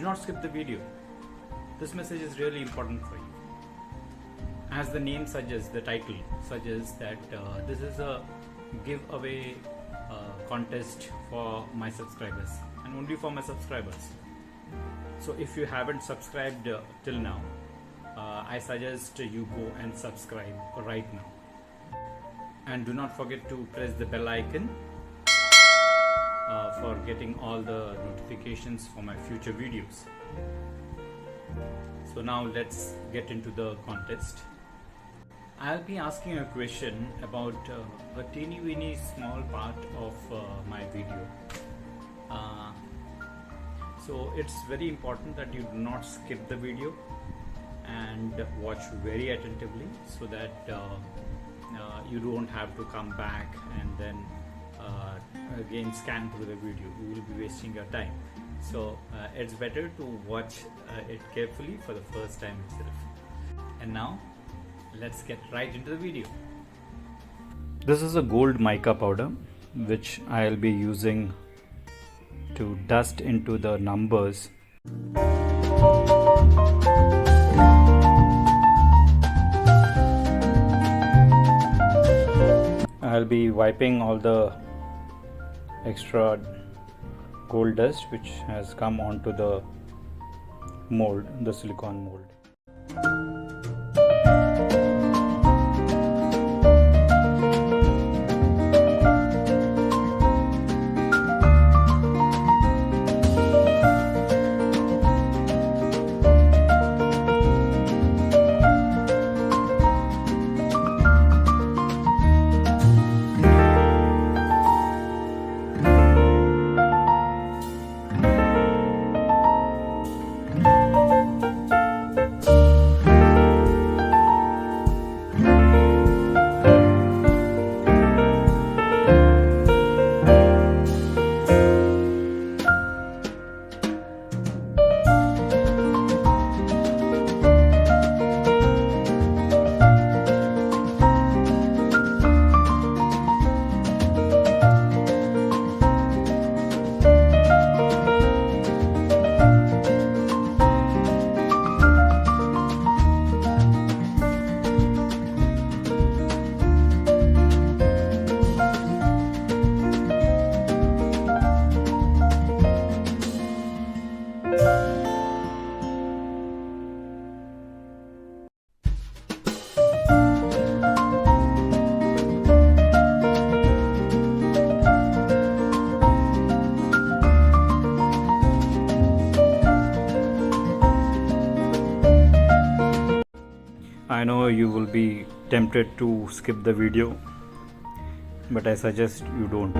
not skip the video. This message is really important for you. As the name suggests, the title suggests that this is a giveaway contest for my subscribers and only for my subscribers. So if you haven't subscribed till now, I suggest you go and subscribe right now. And do not forget to press the bell icon for getting all the notifications for my future videos. So now let's get into the contest. I'll be asking a question about a teeny weeny small part of my video. So it's very important that you do not skip the video and watch very attentively, so that you don't have to come back and then again scan through the video. You will be wasting your time. So it's better to watch it carefully for the first time itself. And now let's get right into the video. This is a gold mica powder which I'll be using to dust into the numbers. I'll be wiping all the extra gold dust which has come onto the mold, the silicone mold. I know you will be tempted to skip the video, but I suggest you don't.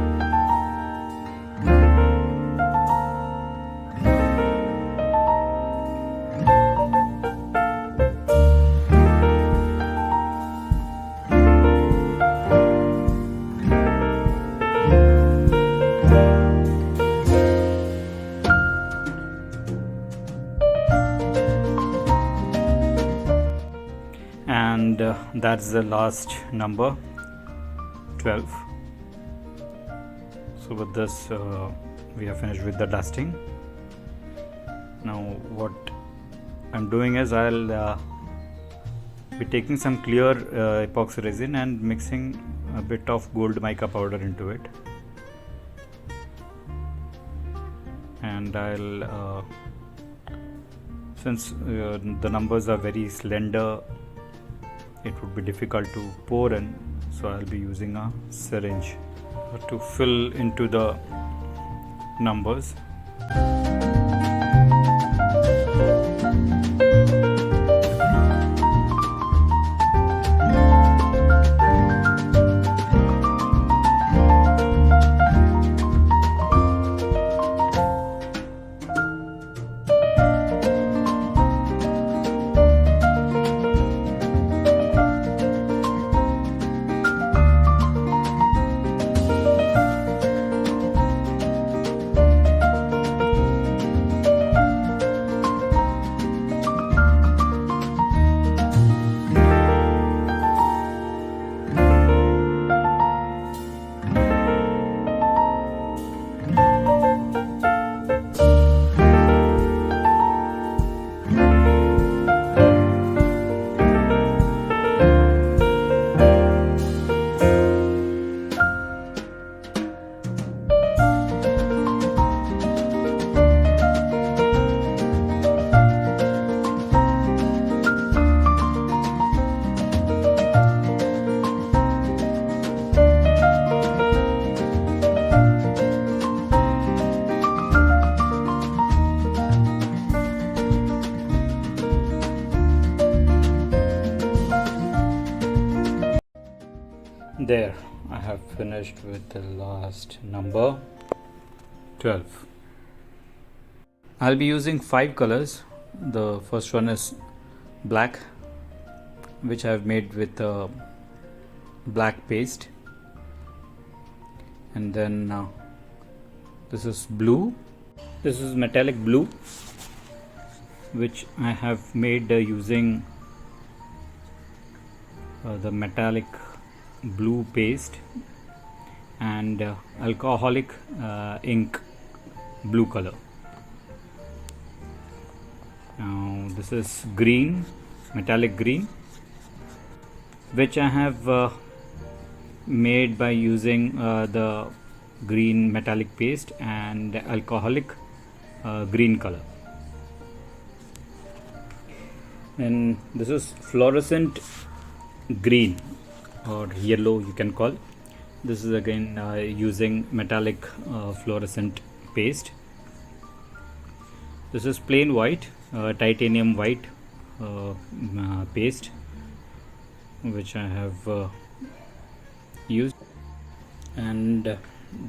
And that's the last number, 12. So with this we are finished with the dusting. Now what I'm doing is I'll be taking some clear epoxy resin and mixing a bit of gold mica powder into it, and I'll since the numbers are very slender, it would be difficult to pour in, so I'll be using a syringe to fill into the numbers. There, I have finished with the last number 12. I'll be using 5 colors. The first one is black, which I have made with black paste, and then this is blue. This is metallic blue, which I have made using the metallic blue paste and alcoholic ink blue color. Now this is green, metallic green, which I have made by using the green metallic paste and alcoholic green color. And this is fluorescent green or yellow, you can call. This is again using metallic fluorescent paste. This is plain white, titanium white paste, which I have used. And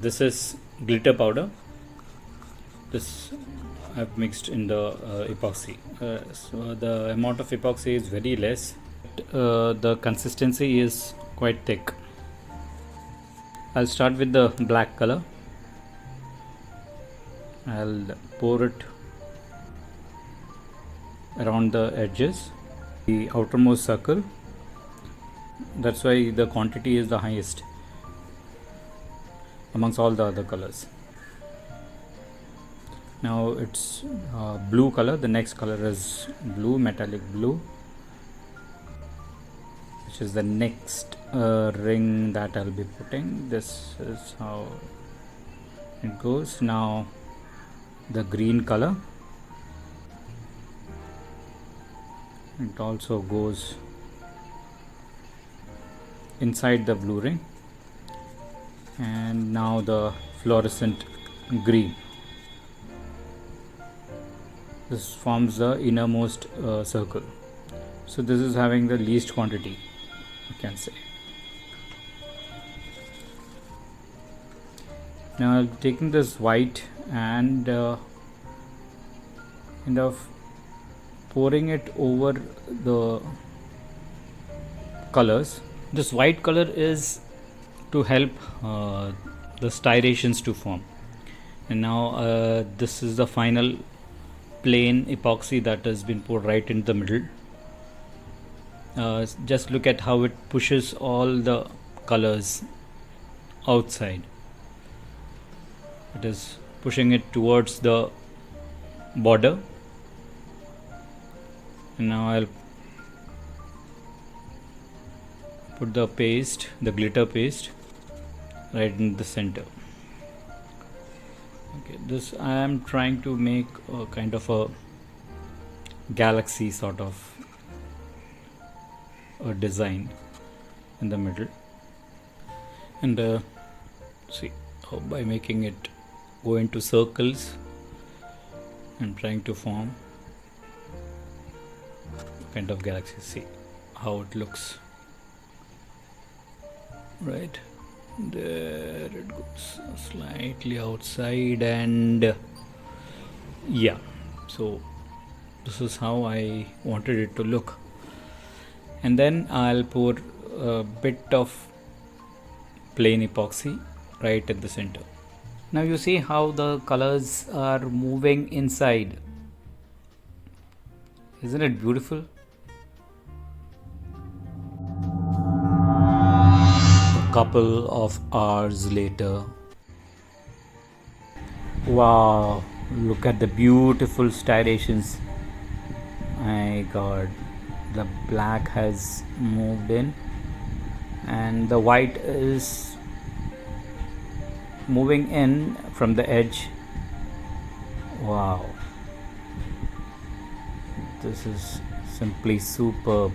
this is glitter powder. This I've mixed in the epoxy. So the amount of epoxy is very less. The consistency is quite thick. I'll start with the black color. I'll pour it around the edges, the outermost circle. That's why the quantity is the highest amongst all the other colors. Now it's blue color. The next color is blue, metallic blue, which is the next ring that I'll be putting. This is how it goes. Now the green color, it also goes inside the blue ring. And now the fluorescent green. This forms the innermost circle. So this is having the least quantity, you can say. Now I'm taking this white and kind of pouring it over the colors. This white color is to help the striations to form. And now this is the final plain epoxy that has been poured right in the middle. Just look at how it pushes all the colors outside. It is pushing it towards the border. And now I'll put the paste, the glitter paste, right in the center. Okay, this I am trying to make a kind of a galaxy sort of a design in the middle. And see how by making it go into circles and trying to form kind of galaxy. See how it looks. Right there it goes slightly outside, and yeah, so this is how I wanted it to look. And then I'll pour a bit of plain epoxy right at the center. Now you see how the colors are moving inside. Isn't it beautiful? Couple of hours later. Wow, look at the beautiful striations. My god, the black has moved in and the white is moving in from the edge. Wow, this is simply superb.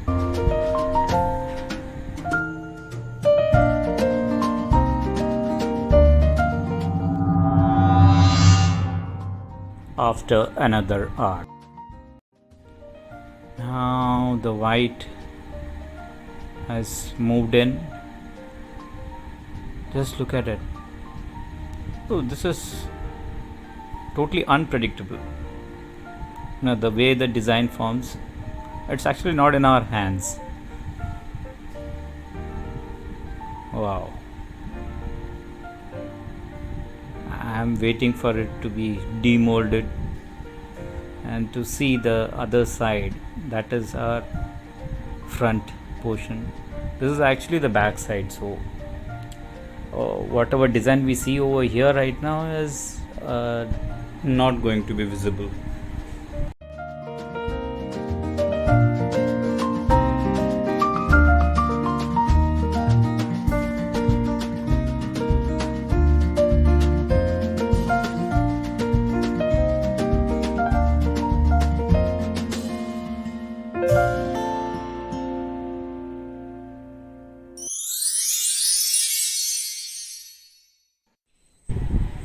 After another hour. Now the white has moved in Just look at it. Oh, this is totally unpredictable. Now, the way the design forms, it's actually not in our hands. Wow. I'm waiting for it to be demolded and to see the other side. That is our front portion. This is actually the back side. So whatever design we see over here right now is not going to be visible.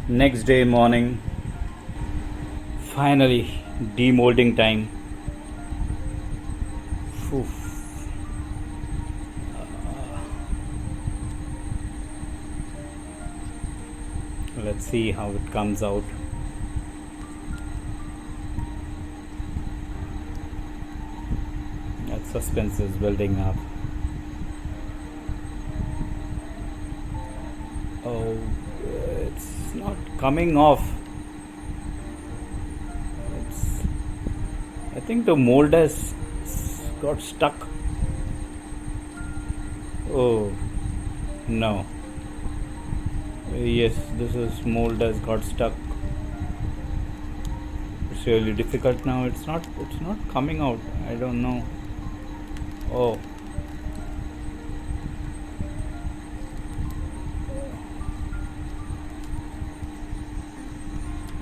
Next day morning, finally demolding time. Let's see how it comes out. That suspense is building up. Oh, it's not coming off. I think the mold has got stuck. Oh no. Yes, this is mold has got stuck. It's really difficult now. It's not coming out. I don't know. Oh.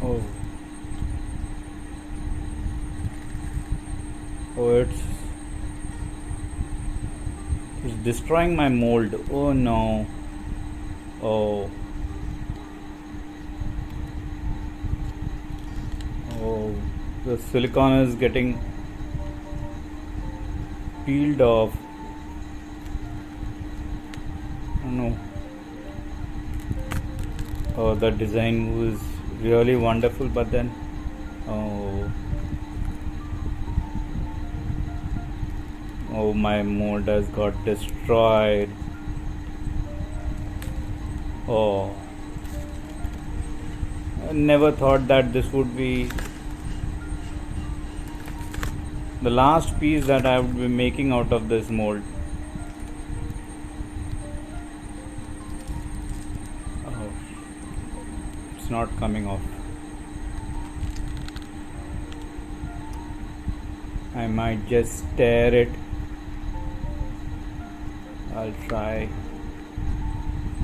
Oh. Oh, it's destroying my mold. Oh no. Oh. Oh, the silicone is getting peeled off. Oh no. Oh, the design was really wonderful, but then oh, my mold has got destroyed. Oh, I never thought that this would be the last piece that I would be making out of this mold. Oh, it's not coming off. I might just tear it. I'll try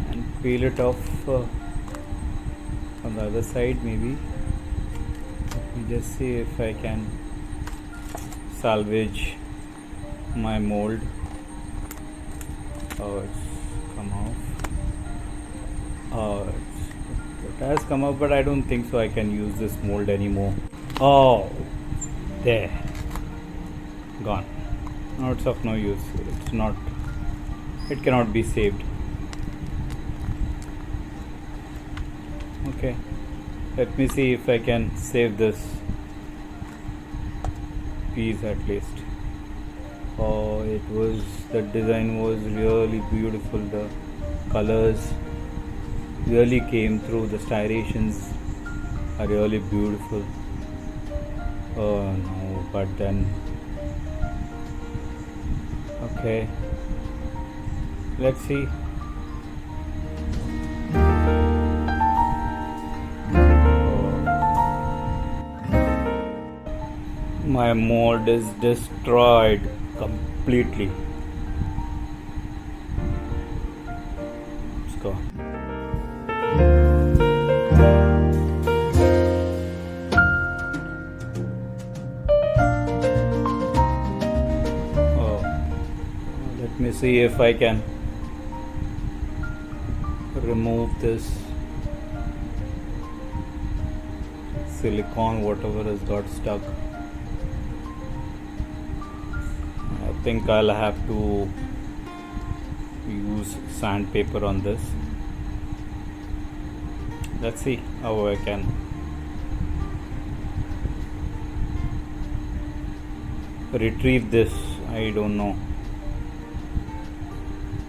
and peel it off on the other side maybe. Let me just see if I can salvage my mold. Oh, it's come off. Oh, it has come off, but I don't think so I can use this mold anymore. Oh, there, gone. Now it's of no use. It cannot be saved. Okay, let me see if I can save this piece at least. Oh, the design was really beautiful. The colors really came through. The striations are really beautiful. Oh no, but then okay, let's see. My mold is destroyed completely. Let's go. Oh, let me see if I can remove this silicone, whatever has got stuck. I think I'll have to use sandpaper on this Let's see how I can retrieve this. I don't know.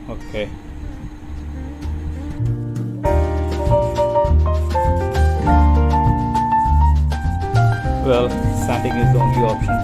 Okay. Well, sanding is the only option.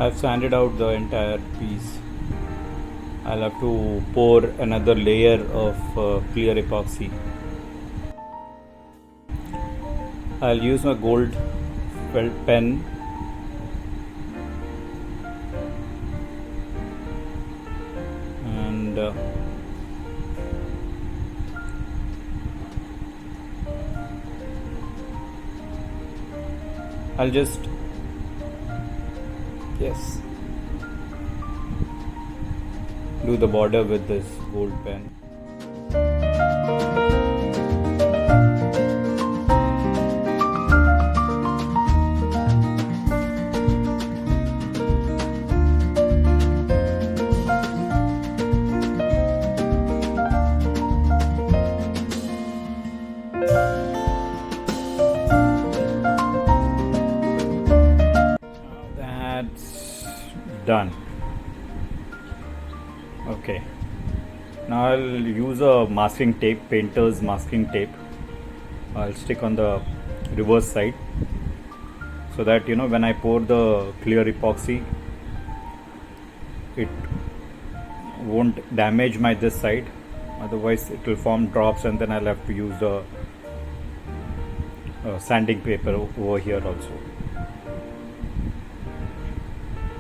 I've sanded out the entire piece. I'll have to pour another layer of clear epoxy. I'll use my gold felt pen and I'll just do the border with this gold pen. That's done. Okay, now I'll use a masking tape, painter's masking tape. I'll stick on the reverse side so that when I pour the clear epoxy, it won't damage my this side, otherwise it will form drops and then I'll have to use the sanding paper over here also.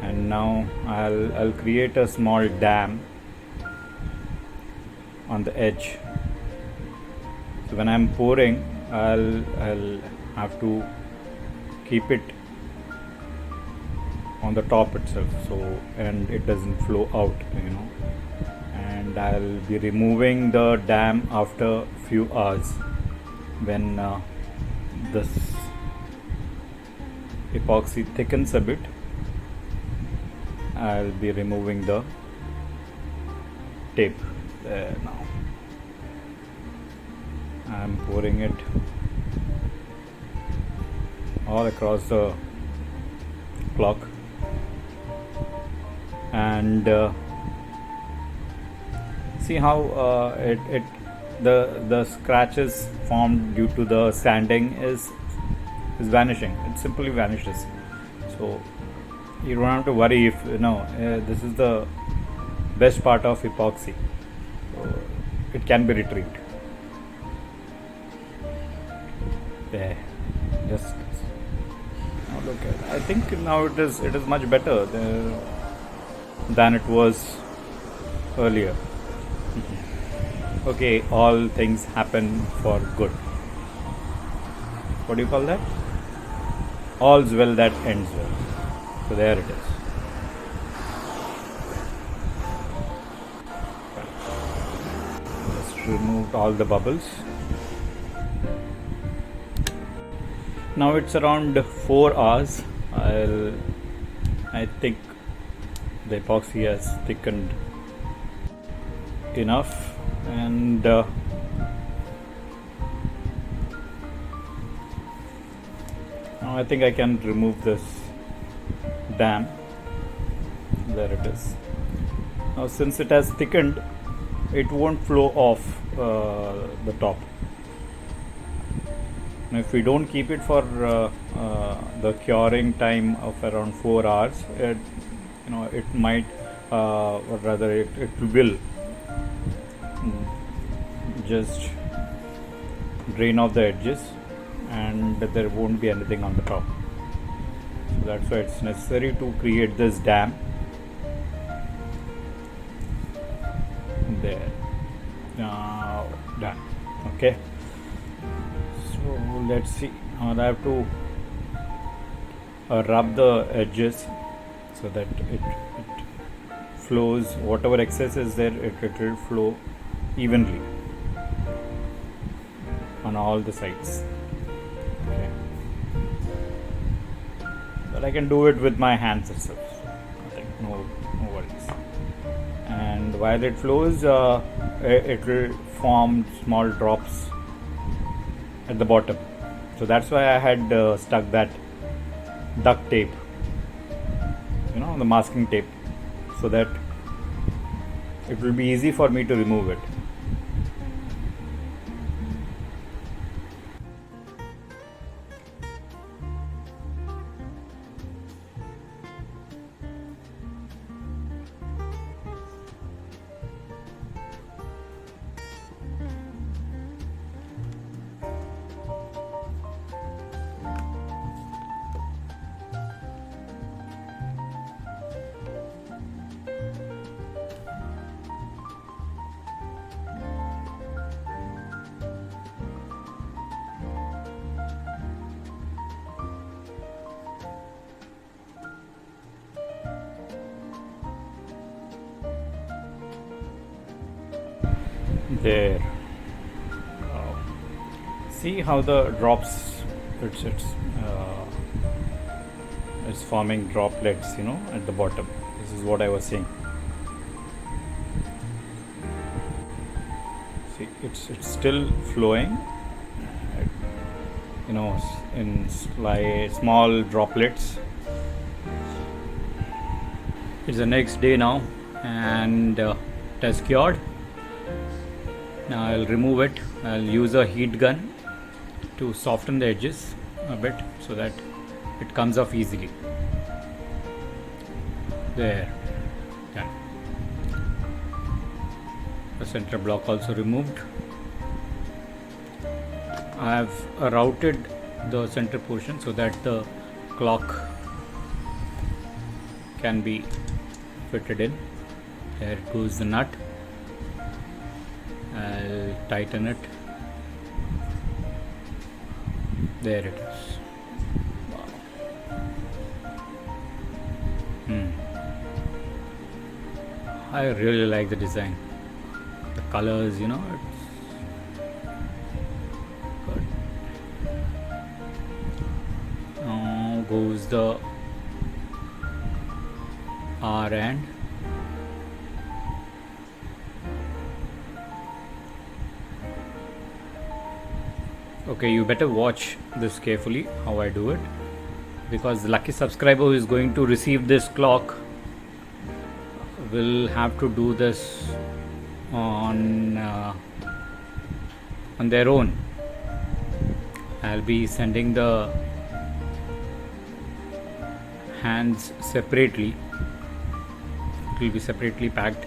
And now I'll create a small dam on the edge. So when I'm pouring, I'll have to keep it on the top itself, so and it doesn't flow out, and I'll be removing the dam after few hours when this epoxy thickens a bit. I'll be removing the tape. There now. I'm pouring it all across the clock, and see how the scratches formed due to the sanding is vanishing. It simply vanishes. So you don't have to worry if this is the best part of epoxy. It can be retrieved. There, just now look at. I think now it is much better than it was earlier. Okay, all things happen for good. What do you call that? All's well that ends well. So there it is. Just removed all the bubbles. Now it's around 4 hours. I think the epoxy has thickened enough, and now I think I can remove this dam. There it is. Now since it has thickened, it won't flow off the top. Now if we don't keep it for the curing time of around 4 hours, it might or rather it will just drain off the edges and there won't be anything on the top. So that's why it's necessary to create this dam. There, now done. Okay, let's see. Now I have to rub the edges so that it flows. Whatever excess is there, it will flow evenly on all the sides. Okay. But I can do it with my hands itself. Nothing, no worries. And while it flows, it will form small drops at the bottom. So that's why I had stuck that duct tape, the masking tape, so that it will be easy for me to remove it. There. See how the drops, it's forming droplets, at the bottom. This is what I was saying. See, it's still flowing, in small droplets. It's the next day now, and it has cured. Now I'll remove it. I'll use a heat gun to soften the edges a bit so that it comes off easily. There. Done. The center block also removed. I have routed the center portion so that the clock can be fitted in. There goes the nut. I'll tighten it. There it is. Wow. I really like the design. The colors, it's good. Now goes the R end. Okay, you better watch this carefully how I do it, because the lucky subscriber who is going to receive this clock will have to do this on their own. I'll be sending the hands separately. It will be separately packed.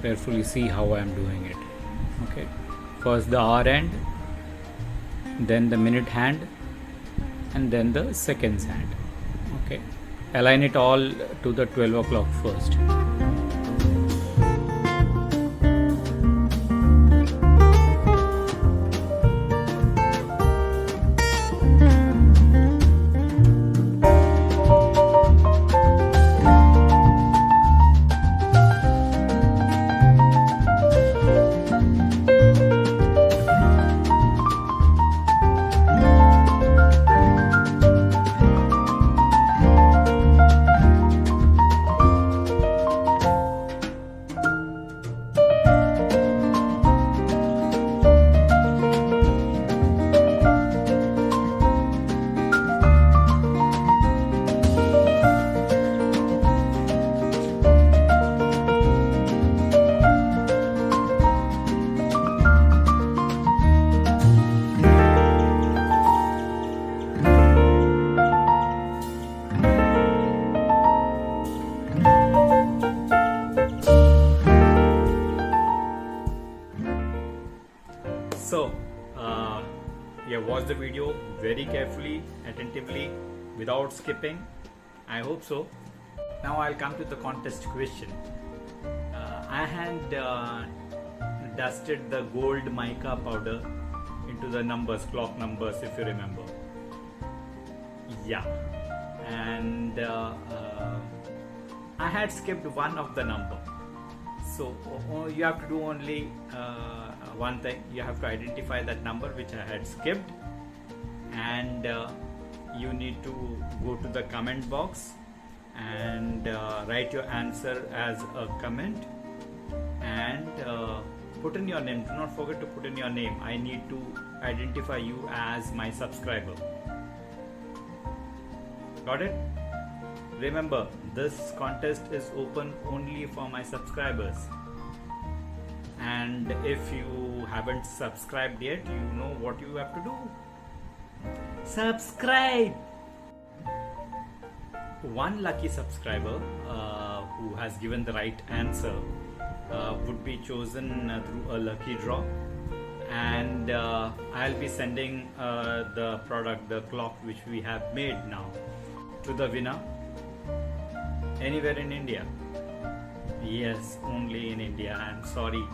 Carefully see how I am doing it. Okay, first the R hand, then the minute hand, and then the seconds hand. Okay, align it all to the 12 o'clock first. So, watch the video very carefully, attentively, without skipping. I hope so. Now I'll come to the contest question. I had dusted the gold mica powder into the numbers, clock numbers, if you remember. Yeah, and I had skipped one of the number. So you have to do only one thing. You have to identify that number which I had skipped, and you need to go to the comment box and write your answer as a comment, and put in your name. Do not forget to put in your name. I need to identify you as my subscriber. Got it? Remember, this contest is open only for my subscribers, and if you haven't subscribed yet, you know what you have to do. Subscribe! One lucky subscriber who has given the right answer would be chosen through a lucky draw, and I'll be sending the product, the clock which we have made now, to the winner anywhere in India. Yes, only in India. I'm sorry,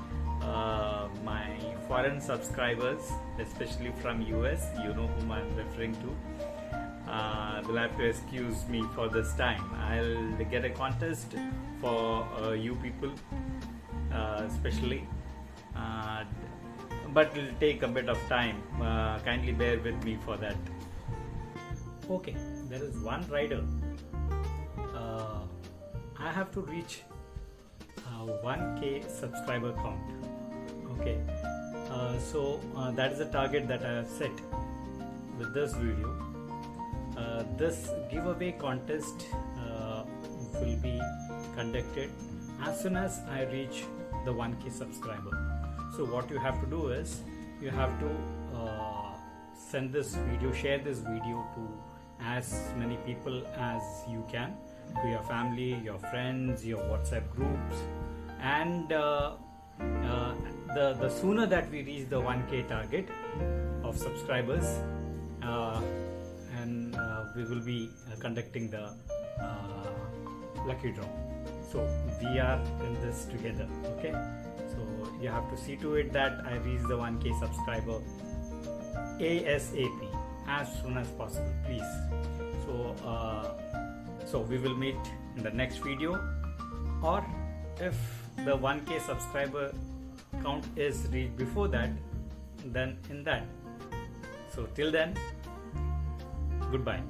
my foreign subscribers, especially from US, you know whom I'm referring to, will have to excuse me for this time. I'll get a contest for you people, especially, but it'll take a bit of time. Kindly bear with me for that. Okay, there is one rider. I have to reach 1K subscriber count. Okay, so that is the target that I have set with this video. This giveaway contest will be conducted as soon as I reach the 1K subscriber. So what you have to do is, you have to send this video, share this video to as many people as you can, to your family, your friends, your WhatsApp groups, and the sooner that we reach the 1K target of subscribers, and we will be conducting the lucky draw. So we are in this together. Okay, so you have to see to it that I reach the 1K subscriber ASAP, as soon as possible, please. So we will meet in the next video, or if the 1K subscriber count is reached before that, then in that. So till then, goodbye.